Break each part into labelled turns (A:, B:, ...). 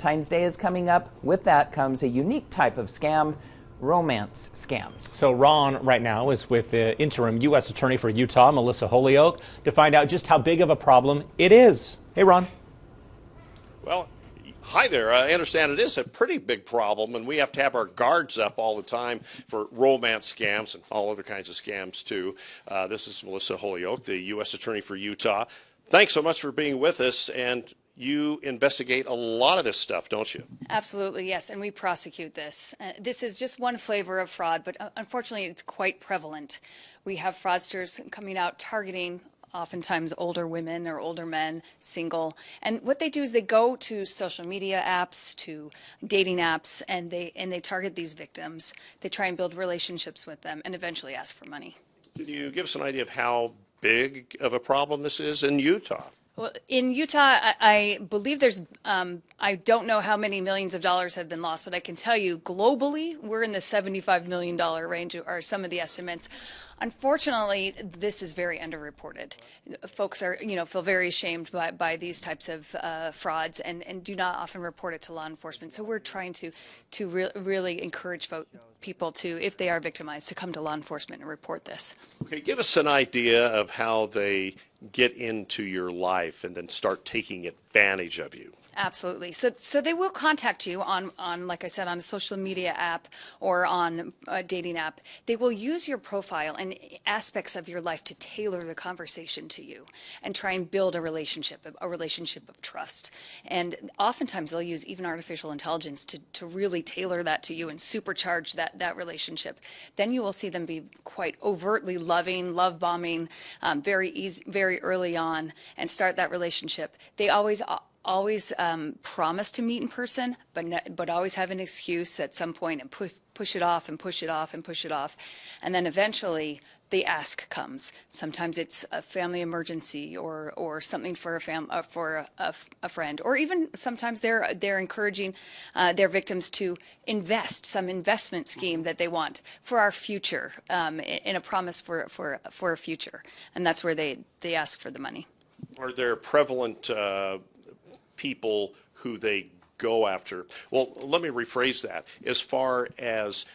A: Valentine's Day is coming up. With that comes a unique type of scam, romance scams.
B: So Ron right now is with the interim U.S. Attorney for Utah, Melissa Holyoak, to find out just how big of a problem it is. Hey, Ron.
C: Well, hi there. I understand it is a pretty big problem, and we have to have our guards up all the time for romance scams and all other kinds of scams, too. This is Melissa Holyoak, the U.S. Attorney for Utah. Thanks so much for being with us, and you investigate a lot of this stuff, don't you?
D: Absolutely, yes, and we prosecute this. This is just one flavor of fraud, but unfortunately it's quite prevalent. We have fraudsters coming out targeting oftentimes older women or older men, single. And what they do is they go to social media apps, to dating apps, and they target these victims. They try and build relationships with them and eventually ask for money.
C: Can you give us an idea of how big of a problem this is in Utah?
D: Well, in Utah, I believe there's, I don't know how many millions of dollars have been lost, but I can tell you globally, we're in the $75 million range, are some of the estimates. Unfortunately, this is very underreported. Folks are, feel very ashamed by these types of frauds and do not often report it to law enforcement. So we're trying to really encourage people to, if they are victimized, to come to law enforcement and report this. Okay,
C: give us an idea of how they get into your life and then start taking advantage of you.
D: Absolutely. So they will contact you on, like I said, on a social media app or on a dating app. They will use your profile and aspects of your life to tailor the conversation to you and try and build a relationship of trust. And oftentimes they'll use even artificial intelligence to really tailor that to you and supercharge that relationship. Then you will see them be quite overtly loving, love bombing, very early on, and start that relationship. They always promise to meet in person, but always have an excuse at some point and push it off and push it off and push it off. And then eventually the ask comes. Sometimes it's a family emergency or something for a friend, or even sometimes they're encouraging their victims to invest, some investment scheme that they want for our future, in a promise for a future. And that's where they ask for the money.
C: Are there prevalent people who they go after? Well, let me rephrase that. As far as,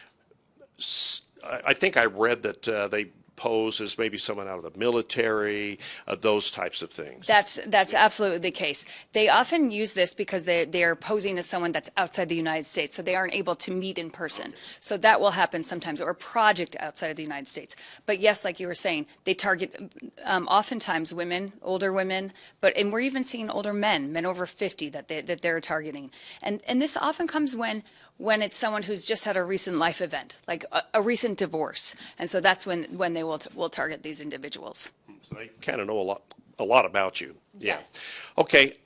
C: I think I read that they pose as maybe someone out of the military, those types of things.
D: That's absolutely the case. They often use this because they are posing as someone that's outside the United States, so they aren't able to meet in person. So that will happen sometimes, or a project outside of the United States. But yes, like you were saying, they target oftentimes women, older women, and we're even seeing older men over 50 that they're targeting. And this often comes when it's someone who's just had a recent life event, like a recent divorce. And so that's when they will target these individuals.
C: So they kind of know a lot about you. Yeah.
D: Yes.
C: Okay,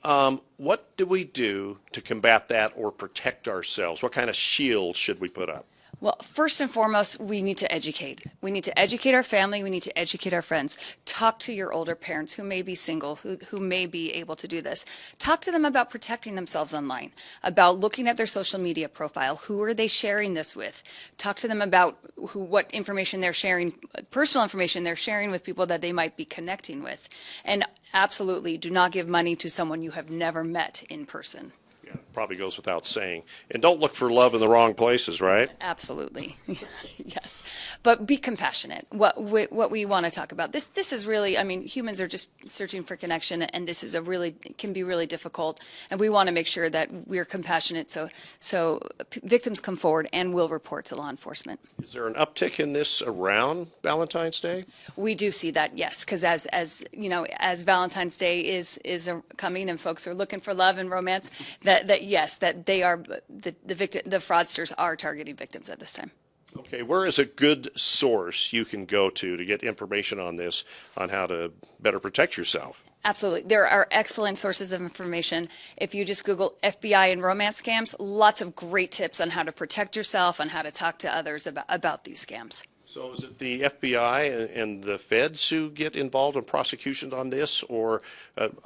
C: what do we do to combat that or protect ourselves? What kind of shield should we put up?
D: Well, first and foremost, we need to educate. We need to educate our family. We need to educate our friends. Talk to your older parents who may be single, who may be able to do this. Talk to them about protecting themselves online, about looking at their social media profile. Who are they sharing this with? Talk to them about what information they're sharing, personal information they're sharing with people that they might be connecting with. And absolutely, do not give money to someone you have never met in person.
C: Probably goes without saying. And don't look for love in the wrong places, right?
D: Absolutely. Yes. But be compassionate. What we want to talk about. This is really, humans are just searching for connection, and this is can be really difficult. And we want to make sure that we're compassionate so victims come forward and will report to law enforcement.
C: Is there an uptick in this around Valentine's Day?
D: We do see that, yes, because as as Valentine's Day is coming and folks are looking for love and romance, that they are the fraudsters are targeting victims at this time.
C: Okay, where is a good source you can go to get information on this, on how to better protect yourself?
D: Absolutely. There are excellent sources of information. If you just Google FBI and romance scams, lots of great tips on how to protect yourself, on how to talk to others about these scams.
C: So is it the FBI and the feds who get involved in prosecutions on this, or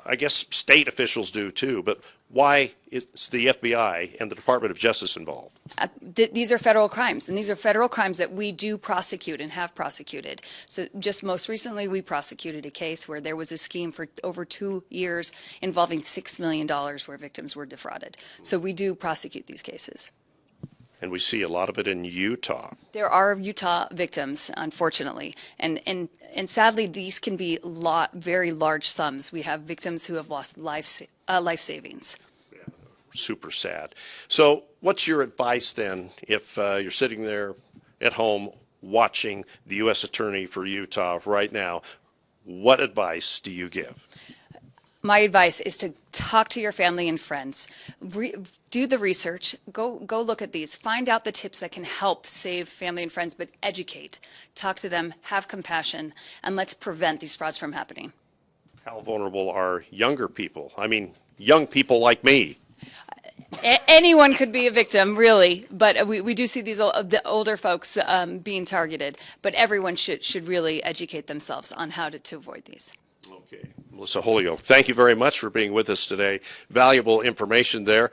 C: I guess state officials do too, but why is the FBI and the Department of Justice involved?
D: These are federal crimes, and these are federal crimes that we do prosecute and have prosecuted. So just most recently, we prosecuted a case where there was a scheme for over 2 years involving $6 million where victims were defrauded. So we do prosecute these cases.
C: And we see a lot of it in Utah.
D: There are Utah victims, unfortunately, and sadly, these can be very large sums. We have victims who have lost life savings.
C: Yeah, super sad. So what's your advice then if you're sitting there at home watching the U.S. Attorney for Utah right now? What advice do you give?
D: My advice is to talk to your family and friends, do the research, go look at these, find out the tips that can help save family and friends, but educate, talk to them, have compassion, and let's prevent these frauds from happening.
C: How vulnerable are younger people? I mean, young people like me.
D: Anyone could be a victim, really, but we do see the older folks being targeted, but everyone should really educate themselves on how to avoid these.
C: Okay. Melissa Holyoak, thank you very much for being with us today. Valuable information there.